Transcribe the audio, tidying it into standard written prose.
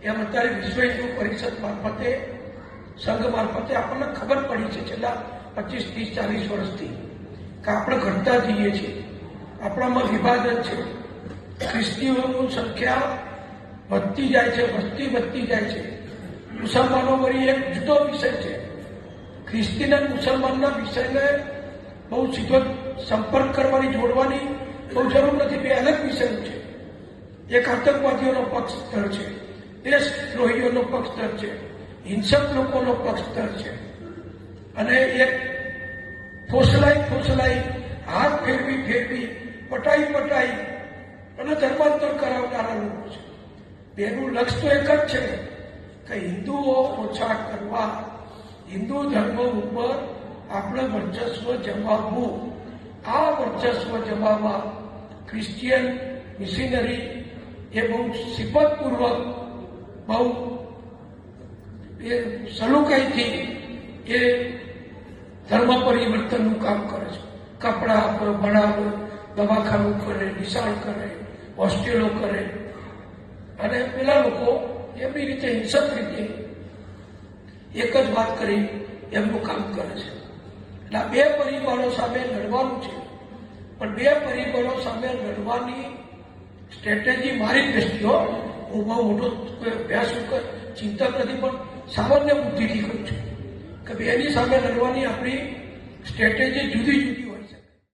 એમ અત્યારે વિશ્વ હિન્દુ પરિષદ મારફતે સંઘ મારફતે આપણને ખબર પડી છે છેલ્લા 25, 30, 40 વર્ષથી કે આપણે ઘટતા જઈએ છીએ, આપણામાં વિભાજન છે, ખ્રિસ્તીઓની સંખ્યા વધતી જાય છે, વસ્તી વધતી જાય છે. મુસલમાનો વળી એક જુદો વિષય છે. ખ્રિસ્તીના મુસલમાનના વિષયને બહુ સીધો સંપર્ક કરવાની, જોડવાની બહુ જરૂર નથી. બે અલગ વિષયો છે. એક આતંકવાદીઓનો પક્ષધર છે, દેશદ્રોહીઓનો પક્ષધર છે, હિંસક લોકોનો પક્ષધર છે, અને એક ફોસલાઈ હાથ ફેરવી પટાઈ અને ધર્માંતર કરાવનારા લોકો છે. બેનું લક્ષ્ય તો એક જ છે કે હિન્દુઓ ઓછા કરવા, હિન્દુ ધર્મ ઉપર આપણે વર્ચસ્વ જમાવવું. આ વર્ચસ્વ જમાવવા ક્રિશ્ચિયન મિશનરી એ બહુ સિફતપૂર્વક, બહુ સલુકાઈથી એ ધર્મ પરિવર્તનનું કામ કરે છે. કપડા આપે, ભણાવે, દવાખાનું કરે, નિશાળ કરે, હોસ્ટેલો કરે, અને પેલા લોકો એમની રીતે હિંસક રીતે એક જ વાત કરી એમનું કામ કરે છે. એટલે આ બે પરિબળો સામે લડવાનું છે, પણ બે પરિબળો સામે લડવાની સ્ટ્રેટેજી મારી દ્રષ્ટિઓ, હું બહુ મોટો અભ્યાસ ચિંતક નથી, પણ સામાન્ય બુદ્ધિથી કહું છું કે બેની સામે લડવાની આપણી સ્ટ્રેટેજી જુદી જુદી